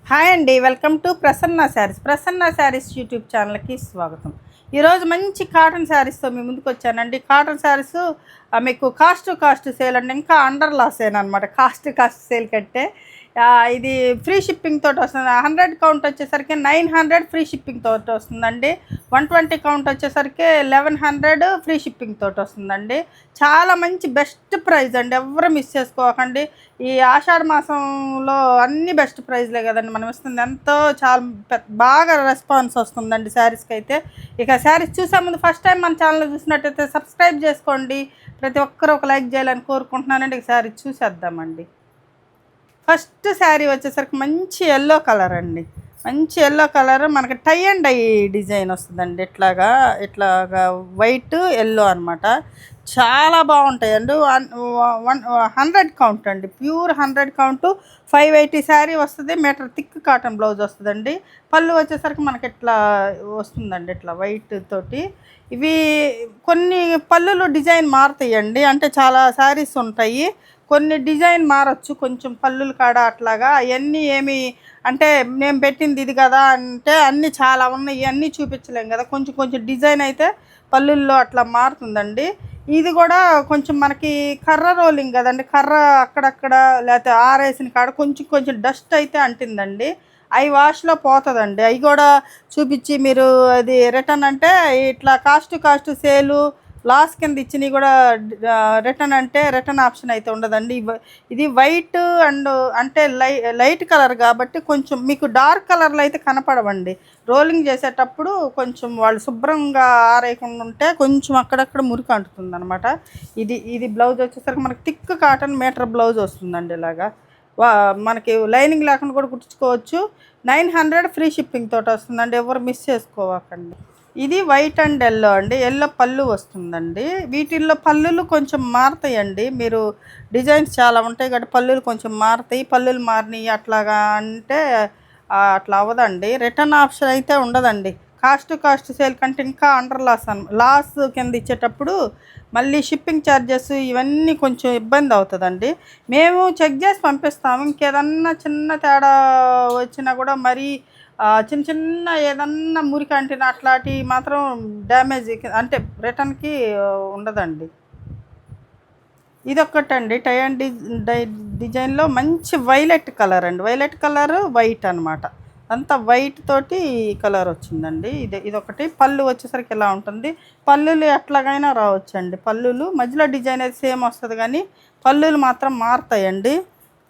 Hi అండి, welcome to Prasanna saris YouTube ఛానల్కి స్వాగతం. ఈరోజు మంచి కాటన్ శారీస్తో మీ ముందుకు వచ్చానండి. కాటన్ శారీస్ మీకు కాస్ట్ సేల్ అండి, ఇంకా అండర్ లాస్ అనమాట. కాస్ట్ సేల్ కంటే ఇది ఫ్రీ షిప్పింగ్ తోటి వస్తుంది. 100 కౌంట్ వచ్చేసరికి 900 ఫ్రీ షిప్పింగ్ తోటి వస్తుందండి. 120 కౌంట్ వచ్చేసరికి 1100 ఫ్రీ షిప్పింగ్ తోటి వస్తుందండి. చాలా మంచి బెస్ట్ ప్రైస్ అండి, ఎవరు మిస్ చేసుకోకండి. ఈ ఆషాఢ మాసంలో అన్ని బెస్ట్ ప్రైజ్లే కదండి మనం ఇస్తుంది. ఎంతో చాలా బాగా రెస్పాన్స్ వస్తుందండి శారీస్కి అయితే. ఇక శారీస్ చూసే ముందు ఫస్ట్ టైం మన ఛానల్ చూసినట్టయితే సబ్స్క్రైబ్ చేసుకోండి. ప్రతి ఒక్కరు ఒక లైక్ చేయాలని కోరుకుంటున్నానండి. ఇక శారీ చూసేద్దామండి. ఫస్ట్ శారీ వచ్చేసరికి మంచి ఎల్లో కలర్ అండి. మంచి ఎల్లో కలర్ మనకి టై అండ్ డై డిజైన్ వస్తుందండి. ఇట్లాగా వైట్ ఎల్లో అనమాట. చాలా బాగుంటాయండి. 100 కౌంట్ అండి, ప్యూర్ 100 కౌంట్. 580 శారీ వస్తుంది. మీటర్ థిక్ కాటన్ బ్లౌజ్ వస్తుందండి. పళ్ళు వచ్చేసరికి మనకి ఇట్లా వస్తుందండి, ఇట్లా వైట్ తోటి. ఇవి కొన్ని పళ్ళులు డిజైన్ మారుతాయండి, అంటే చాలా శారీస్ ఉంటాయి. కొన్ని డిజైన్ మారచ్చు కొంచెం పళ్ళుల కాడ అట్లాగా. అవన్నీ ఏమి అంటే నేను పెట్టింది ఇది కదా అంటే అన్నీ చాలా ఉన్నాయి, ఇవన్నీ చూపించలేం కదా. కొంచెం కొంచెం డిజైన్ అయితే పళ్ళుల్లో అట్లా మారుతుందండి. ఇది కూడా కొంచెం మనకి కర్ర రోలింగ్ కదండి, కర్ర అక్కడక్కడ లేకపోతే ఆరేసిన కాడ కొంచెం కొంచెం డస్ట్ అయితే అంటిందండి. అవి వాష్లో పోతుందండి. అవి కూడా చూపించి మీరు అది రిటర్న్ అంటే ఇట్లా కాస్ట్ సేలు లాస్ కింద ఇచ్చినవి కూడా రిటర్న్ అంటే రిటర్న్ ఆప్షన్ అయితే ఉండదండి. ఇది వైట్ అండ్ అంటే లైట్ కలర్ కాబట్టి కొంచెం మీకు డార్క్ కలర్లో అయితే కనపడవండి. రోలింగ్ చేసేటప్పుడు కొంచెం వాళ్ళు శుభ్రంగా ఆరేయకుండా ఉంటే కొంచెం అక్కడక్కడ మురికి అంటుతుంది అనమాట. ఇది బ్లౌజ్ వచ్చేసరికి మనకి థిక్ కాటన్ మీటర్ బ్లౌజ్ వస్తుందండి. ఇలాగా మనకి లైనింగ్ లేకుండా కూడా కుట్టించుకోవచ్చు. 900 ఫ్రీ షిప్పింగ్ తోటి వస్తుందండి, ఎవరు మిస్ చేసుకోవకండి. ఇది వైట్ అండ్ ఎల్లో అండి. ఎల్లో పళ్ళు వస్తుందండి. వీటిల్లో పళ్ళులు కొంచెం మారుతాయండి. మీరు డిజైన్స్ చాలా ఉంటాయి కాబట్టి పళ్ళులు కొంచెం మారుతాయి. పళ్ళులు మారినాయి అట్లాగా అంటే అట్లా అవ్వదండి. రిటర్న్ ఆప్షన్ అయితే ఉండదండి. కాస్ట్ సేల్ కంటే ఇంకా అండర్ లాస్ కింద ఇచ్చేటప్పుడు మళ్ళీ షిప్పింగ్ ఛార్జెస్ ఇవన్నీ కొంచెం ఇబ్బంది అవుతుందండి. మేము చెక్ చేసి పంపిస్తాము. ఇంకేదన్నా చిన్న తేడా వచ్చినా కూడా మరీ చిన్న ఏదన్నా మురికి అంటిన అట్లాంటివి మాత్రం డ్యామేజ్ అంటే రిటర్న్కి ఉండదండి. ఇదొక్కటండి టై అండ్ డిజైన్లో మంచి వైలెట్ కలర్ అండి. వైలెట్ కలర్ వైట్ అనమాట. అంతా వైట్ తోటి కలర్ వచ్చిందండి. ఇదొకటి. పళ్ళు వచ్చేసరికి ఇలా ఉంటుంది. పళ్ళులు ఎట్లాగైనా రావచ్చండి. పళ్ళులు మధ్యలో డిజైన్ అయితే సేమ్ వస్తుంది కానీ పళ్ళులు మాత్రం మారుతాయండి.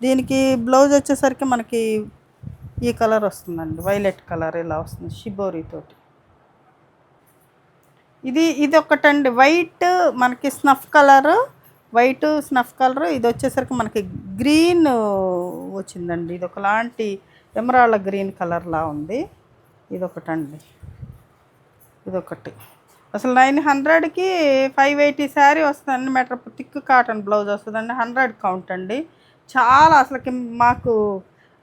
దీనికి బ్లౌజ్ వచ్చేసరికి మనకి ఈ కలర్ వస్తుందండి, వైలెట్ కలర్ ఇలా వస్తుంది షిబోరి తోటి. ఇది ఒకటండి వైట్ మనకి snuff colour, white snuff colour. ఇది వచ్చేసరికి మనకి గ్రీన్ వచ్చిందండి. ఇది ఒకలాంటి ఎమరాల్డ్ గ్రీన్ కలర్లా ఉంది. ఇదొకటండి, ఇదొకటి. అసలు 900కి 580 శారీ వస్తుందండి. మీటర్ థిక్ కాటన్ బ్లౌజ్ వస్తుందండి. 100 కౌంట్ అండి. చాలా అసలుకి మాకు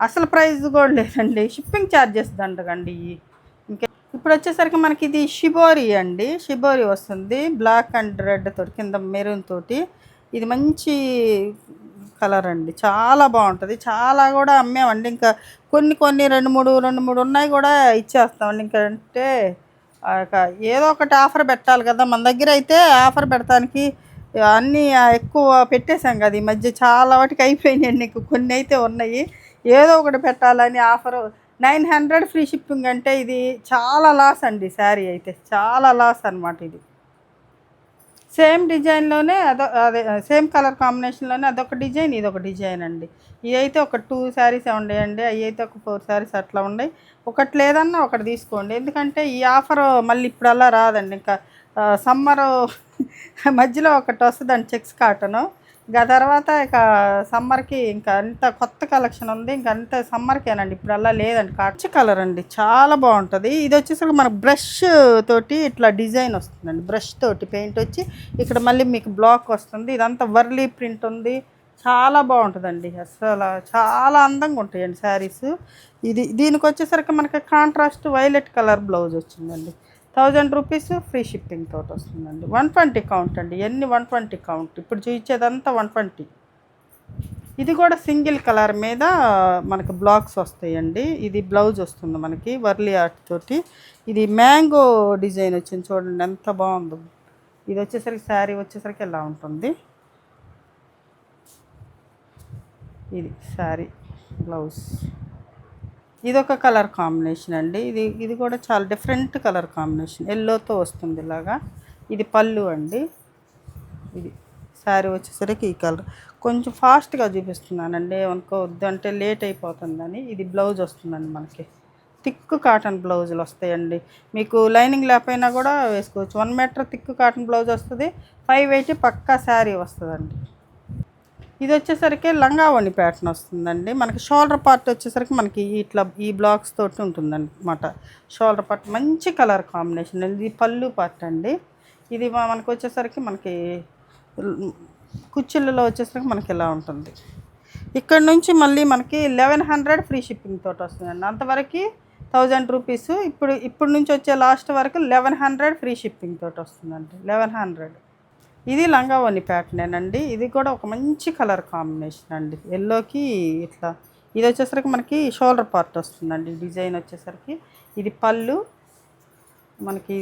అసలు ప్రైస్ కూడా లేదండి. షిప్పింగ్ ఛార్జెస్ దండగండి. ఇంకా ఇప్పుడు వచ్చేసరికి మనకి ఇది షిబోరి అండి. షిబోరి వస్తుంది బ్లాక్ అండ్ రెడ్ తోటి, కింద మెరూన్ తోటి. ఇది మంచి కలర్ అండి, చాలా బాగుంటుంది. చాలా కూడా అమ్మేమండి. ఇంకా కొన్ని రెండు మూడు ఉన్నాయి కూడా ఇచ్చేస్తామండి. ఇంకా అంటే ఏదో ఒకటి ఆఫర్ పెట్టాలి కదా. మన దగ్గర అయితే ఆఫర్ పెడతానికి అన్నీ ఎక్కువ పెట్టేశాం కదా ఈ మధ్య. చాలా వాటికి అయిపోయినాయండి. కొన్ని అయితే ఉన్నాయి. ఏదో ఒకటి పెట్టాలని ఆఫరు. 900 ఫ్రీ షిప్పింగ్ అంటే ఇది చాలా లాస్ అండి. శారీ అయితే చాలా లాస్ అనమాట. ఇది సేమ్ డిజైన్లోనే అదే సేమ్ కలర్ కాంబినేషన్లోనే అదొక డిజైన్, ఇదొక డిజైన్ అండి. ఇవి అయితే ఒక 2 శారీస్ ఉండేయండి. అవి అయితే ఒక 4 శారీస్ అట్లా ఉన్నాయి. ఒకటి లేదన్నా ఒకటి తీసుకోండి. ఎందుకంటే ఈ ఆఫర్ మళ్ళీ ఇప్పుడల్లా రాదండి. ఇంకా సమ్మరు మధ్యలో ఒకటి వస్తుందండి చెక్స్ కాటను. ఇంకా తర్వాత ఇక సమ్మర్కి ఇంకా అంత కొత్త కలెక్షన్ ఉంది. ఇంకా అంత సమ్మర్కేనండి, ఇప్పుడల్లా లేదండి. కాచి కలర్ అండి, చాలా బాగుంటుంది. ఇది వచ్చేసరికి మన బ్రష్ తోటి ఇట్లా డిజైన్ వస్తుందండి. బ్రష్ తోటి పెయింట్ వచ్చి ఇక్కడ మళ్ళీ మీకు బ్లాక్ వస్తుంది. ఇదంతా వర్లీ ప్రింట్ ఉంది. చాలా బాగుంటుందండి. అసలు చాలా అందంగా ఉంటాయండి శారీస్. దీనికి వచ్చేసరికి మనకి కాంట్రాస్ట్ వైలెట్ కలర్ బ్లౌజ్ వచ్చిందండి. 1000 రూపీస్ ఫ్రీ షిప్పింగ్ తోటి వస్తుందండి. 120 కౌంట్ అండి. ఎన్ని 120 కౌంట్. ఇప్పుడు చూపించేదంతా 120. ఇది కూడా సింగిల్ కలర్ మీద మనకి బ్లాక్స్ వస్తాయండి. ఇది బ్లౌజ్ వస్తుంది మనకి వర్లీ ఆర్ట్ తోటి. ఇది మ్యాంగో డిజైన్ వచ్చింది చూడండి ఎంత బాగుందో. ఇది వచ్చేసరికి శారీ వచ్చేసరికి ఎలా ఉంటుంది. ఇది శారీ బ్లౌజ్. ఇది ఒక కలర్ కాంబినేషన్ అండి. ఇది కూడా చాలా డిఫరెంట్ కలర్ కాంబినేషన్, ఎల్లోతో వస్తుంది ఇలాగా. ఇది పళ్ళు అండి. ఇది శారీ వచ్చేసరికి ఈ కలర్. కొంచెం ఫాస్ట్గా చూపిస్తున్నానండి, అనుకోవద్దు అంటే లేట్ అయిపోతుందని. ఇది బ్లౌజ్ వస్తుందండి మనకి. థిక్ కాటన్ బ్లౌజులు వస్తాయండి. మీకు లైనింగ్ లేకపోయినా కూడా వేసుకోవచ్చు. 1 మీటర్ థిక్ కాటన్ బ్లౌజ్ వస్తుంది. 580 పక్కా శారీ వస్తుందండి. ఇది వచ్చేసరికి లంగావణి ప్యాటర్న్ వస్తుందండి. మనకి షోల్డర్ పార్ట్ వచ్చేసరికి మనకి ఇట్లా ఈ బ్లాక్స్ తోటి ఉంటుందన్నమాట. షోల్డర్ పార్ట్ మంచి కలర్ కాంబినేషన్. ఇది పళ్ళు పార్ట్ అండి. ఇది మనకు వచ్చేసరికి మనకి కుచ్చిళ్ళలో వచ్చేసరికి మనకి ఇలా ఉంటుంది. ఇక్కడ నుంచి మళ్ళీ మనకి 1100 ఫ్రీ షిప్పింగ్ తోటి వస్తుందండి. అంతవరకు 1000 రూపీస్. ఇప్పుడు నుంచి వచ్చే లాస్ట్ వరకు 1100 ఫ్రీ షిప్పింగ్ తోటి వస్తుందండి. 1100. ఇది లంగావోని ప్యాటర్నేనండి. ఇది కూడా ఒక మంచి కలర్ కాంబినేషన్ అండి, ఎల్లోకి ఇట్లా. ఇది వచ్చేసరికి మనకి షోల్డర్ పార్ట్ వస్తుందండి డిజైన్ వచ్చేసరికి. ఇది పళ్ళు మనకి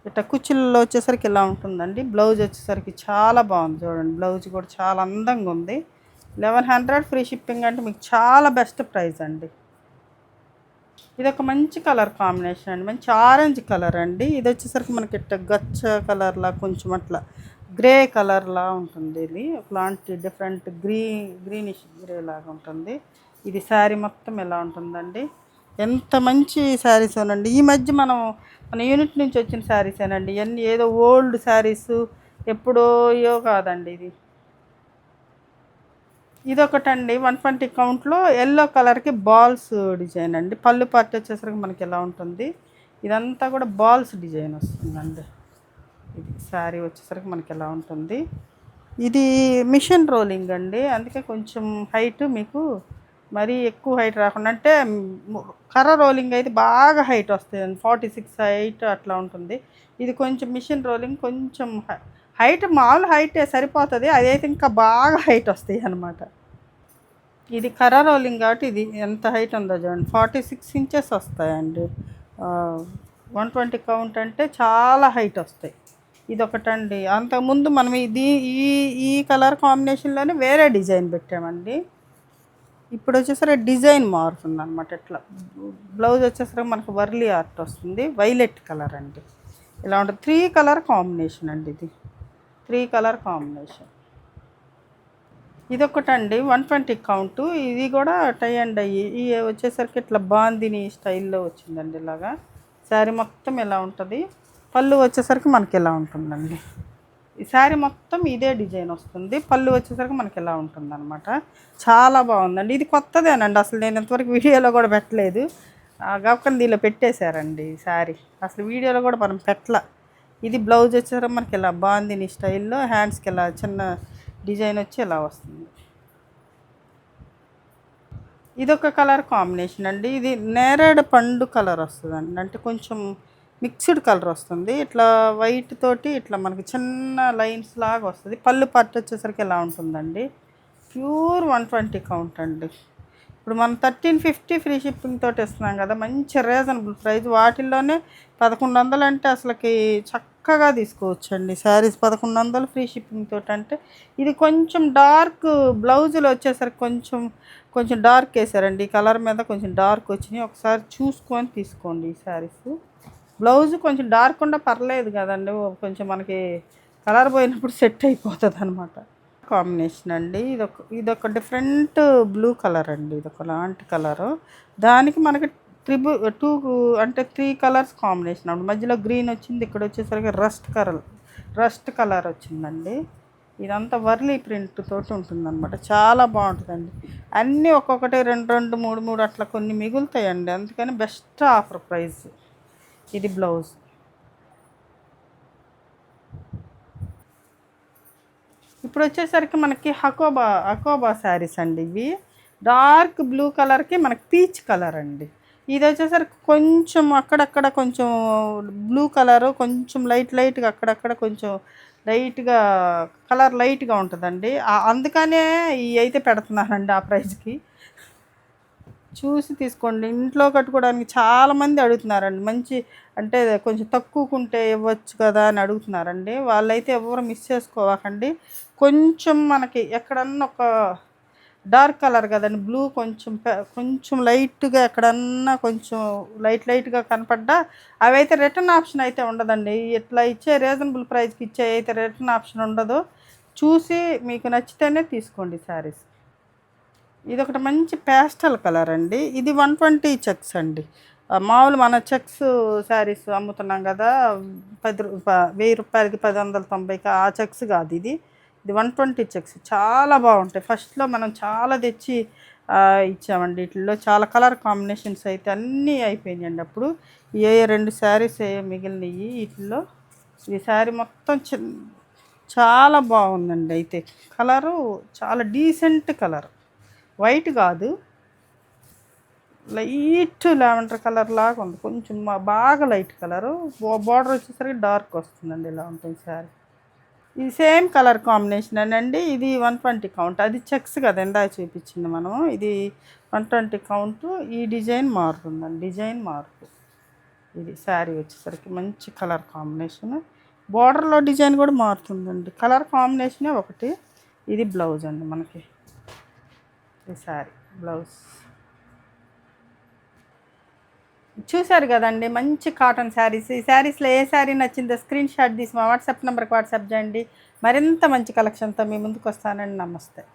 ఇట్లా కుచ్చిళ్ళలో వచ్చేసరికి ఇలా ఉంటుందండి. బ్లౌజ్ వచ్చేసరికి చాలా బాగుంది చూడండి. బ్లౌజ్ కూడా చాలా అందంగా ఉంది. 1100 ఫ్రీ షిప్పింగ్ అంటే మీకు చాలా బెస్ట్ ప్రైస్ అండి. ఇది ఒక మంచి కలర్ కాంబినేషన్ అండి, మంచి ఆరెంజ్ కలర్ అండి. ఇది వచ్చేసరికి మనకి ఇట్లా గచ్చ కలర్లా కొంచెం అట్లా గ్రే కలర్లా ఉంటుంది. ఇది ఒకలాంటి డిఫరెంట్ గ్రీనిష్ గ్రే లాగా ఉంటుంది. ఇది శారీ మొత్తం ఎలా ఉంటుందండి. ఎంత మంచి శారీస్ అనండి. ఈ మధ్య మన యూనిట్ నుంచి వచ్చిన శారీసేనండి ఇవన్నీ. ఏదో ఓల్డ్ శారీస్ ఎప్పుడో కాదండి. ఇది ఒకటండి 120 కౌంట్లో ఎల్లో కలర్కి బాల్స్ డిజైన్ అండి. పళ్ళు పార్ట్ వచ్చేసరికి మనకి ఎలా ఉంటుంది. ఇదంతా కూడా బాల్స్ డిజైన్ వస్తుందండి. ఇది శారీ వచ్చేసరికి మనకి ఎలా ఉంటుంది. ఇది మిషన్ రోలింగ్ అండి, అందుకే కొంచెం హైట్ మీకు మరీ ఎక్కువ హైట్ రాకుండా, అంటే కర్ర రోలింగ్ అయితే బాగా హైట్ వస్తుంది, 46 హైట్ అట్లా ఉంటుంది. ఇది కొంచెం మిషన్ రోలింగ్ కొంచెం హైట్ మామూలు హైటే సరిపోతుంది, అదైతే ఇంకా బాగా హైట్ వస్తాయి అన్నమాట. ఇది కర్ర రోలింగ్ కాబట్టి ఇది ఎంత హైట్ ఉందో చూడండి, 46 ఇంచెస్ వస్తాయండి. 120 కౌంట్ అంటే చాలా హైట్ వస్తాయి. ఇది ఒకటండి. అంతకుముందు మనం ఈ కలర్ కాంబినేషన్లోనే వేరే డిజైన్ పెట్టామండి. ఇప్పుడు వచ్చేసరికి డిజైన్ మారుతుంది అనమాట. ఇట్లా బ్లౌజ్ వచ్చేసరికి మనకు వర్లీ ఆర్ట్ వస్తుంది, వైలెట్ కలర్ అండి. ఇలా ఉంటుంది. 3 కలర్ కాంబినేషన్ అండి. ఇది 3 కలర్ కాంబినేషన్. ఇదొకటండి 120 కౌంటు. ఇది కూడా టై అండ్ అయ్యి వచ్చేసరికి ఇట్లా బాందిని స్టైల్లో వచ్చిందండి. ఇలాగా శారీ మొత్తం ఎలా ఉంటుంది. పళ్ళు వచ్చేసరికి మనకి ఎలా ఉంటుందండి. ఈ శారీ మొత్తం ఇదే డిజైన్ వస్తుంది. పళ్ళు వచ్చేసరికి మనకి ఎలా ఉంటుంది అనమాట. చాలా బాగుందండి. ఇది కొత్తదేనండి, అసలు నేను ఇంతవరకు వీడియోలో కూడా పెట్టలేదు. గవకని దీనిలో పెట్టేశారండి ఈ శారీ, అసలు వీడియోలో కూడా మనం పెట్టల. ఇది బ్లౌజ్ వచ్చేసరికి మనకి ఇలా బాందిని స్టైల్లో హ్యాండ్స్కి ఇలా చిన్న డిజైన్ వచ్చి ఇలా వస్తుంది. ఇదొక కలర్ కాంబినేషన్ అండి. ఇది నేరేడు పండు కలర్ వస్తుందండి, అంటే కొంచెం మిక్స్డ్ కలర్ వస్తుంది. ఇట్లా వైట్ తోటి ఇట్లా మనకి చిన్న లైన్స్ లాగా వస్తుంది. పళ్ళు పట్టు వచ్చేసరికి ఎలా ఉంటుందండి. ప్యూర్ 120 కౌంట్ అండి. ఇప్పుడు మనం 1350 ఫ్రీ షిప్పింగ్ తోటి ఇస్తున్నాం కదా, మంచి రీజనబుల్ ప్రైస్. వాటిల్లోనే 1100 అంటే అసలుకి చక్కగా తీసుకోవచ్చు అండి శారీస్. 1100 ఫ్రీ షిప్పింగ్ తోటి అంటే. ఇది కొంచెం డార్క్ బ్లౌజులు వచ్చేసరికి కొంచెం డార్క్ వేసారండి. ఈ కలర్ మీద కొంచెం డార్క్ వచ్చినాయి, ఒకసారి చూసుకొని తీసుకోండి ఈ శారీస్. బ్లౌజ్ కొంచెం డార్క్ ఉండా పర్లేదు కదండి, కొంచెం మనకి కలర్ పోయినప్పుడు సెట్ అయిపోతుంది అనమాట. కాంబినేషన్ అండి. ఇదొక డిఫరెంట్ బ్లూ కలర్ అండి. ఇదొక లాంటి కలరు. దానికి మనకి 2 అంటే 3 కలర్స్ కాంబినేషన్ అండి. మధ్యలో గ్రీన్ వచ్చింది, ఇక్కడ వచ్చేసరికి రస్ట్ కలర్ వచ్చిందండి. ఇదంతా వర్లీ ప్రింట్ తోటి ఉంటుందన్నమాట. చాలా బాగుంటుందండి. అన్నీ ఒక్కొక్కటి 2 3 అట్లా కొన్ని మిగులుతాయండి, అందుకని బెస్ట్ ఆఫర్ ప్రైస్. ఇది బ్లౌజ్. ఇప్పుడు వచ్చేసరికి మనకి అకోబా శారీస్ అండి. ఇవి డార్క్ బ్లూ కలర్కి మనకి పీచ్ కలర్ అండి. ఇది వచ్చేసరికి కొంచెం అక్కడక్కడ కొంచెం బ్లూ కలరు, కొంచెం లైట్గా అక్కడక్కడ కొంచెం లైట్గా కలర్ లైట్గా ఉంటుందండి. అందుకనే ఇవి అయితే పెడుతున్నానండి ఆ ప్రైస్కి. చూసి తీసుకోండి. ఇంట్లో కట్టుకోవడానికి చాలామంది అడుగుతున్నారండి. మంచి అంటే కొంచెం తక్కువకుంటే ఇవ్వచ్చు కదా అని అడుగుతున్నారండి. వాళ్ళైతే ఎవరు మిస్ చేసుకోవకండి. కొంచెం మనకి ఎక్కడన్నా ఒక డార్క్ కలర్ కదండి, బ్లూ కొంచెం కొంచెం లైట్గా ఎక్కడన్నా కొంచెం లైట్గా కనపడ్డా అవైతే రిటర్న్ ఆప్షన్ అయితే ఉండదండి. ఇట్లా ఇచ్చే రీజనబుల్ ప్రైస్కి ఇచ్చే అయితే రిటర్న్ ఆప్షన్ ఉండదు. చూసి మీకు నచ్చితేనే తీసుకోండి శారీస్. ఇదొకటి మంచి పేస్టల్ కలర్ అండి. ఇది 120 చెక్స్ అండి. మామూలు మన చెక్స్ శారీస్ అమ్ముతున్నాం కదా, 1000 రూపాయలకి 1090కి ఆ చెక్స్ కాదు ఇది. ఇది 120 చెక్స్ చాలా బాగుంటాయి. ఫస్ట్లో మనం చాలా తెచ్చి ఇచ్చామండి. వీటిల్లో చాలా కలర్ కాంబినేషన్స్ అయితే అన్నీ అయిపోయినాయండి. అప్పుడు ఏ 2 శారీస్ మిగిలినవి వీటిల్లో. ఈ శారీ మొత్తం చాలా బాగుందండి. అయితే కలరు చాలా డీసెంట్ కలర్, వైట్ కాదు, లైట్ లావెండర్ కలర్ లాగా ఉంది. కొంచెం బాగా లైట్ కలరు, బార్డర్ వచ్చేసరికి డార్క్ వస్తుందండి. ఇలా ఉంటుంది శారీ. ఇది సేమ్ కలర్ కాంబినేషన్ అండి. ఇది 120 కౌంట్. అది చెక్స్ కదా ఇందాక చూపించింది మనం. ఇది 120 కౌంటు. ఈ డిజైన్ మారుతుందండి, డిజైన్ మారుతుంది. ఇది శారీ వచ్చేసరికి మంచి కలర్ కాంబినేషన్. బార్డర్లో డిజైన్ కూడా మారుతుందండి. కలర్ కాంబినేషనే ఒకటి. ఇది బ్లౌజ్ అండి మనకి. ఈ శారీ బ్లౌజ్ చూశారు కదండి, మంచి కాటన్ శారీస్. ఈ శారీస్లో ఏ శారీ నచ్చిందో స్క్రీన్ షాట్ తీసి మా వాట్సాప్ నెంబర్కి వాట్సాప్ చేయండి. మరింత మంచి కలెక్షన్తో మీ ముందుకు వస్తానండి. నమస్తే.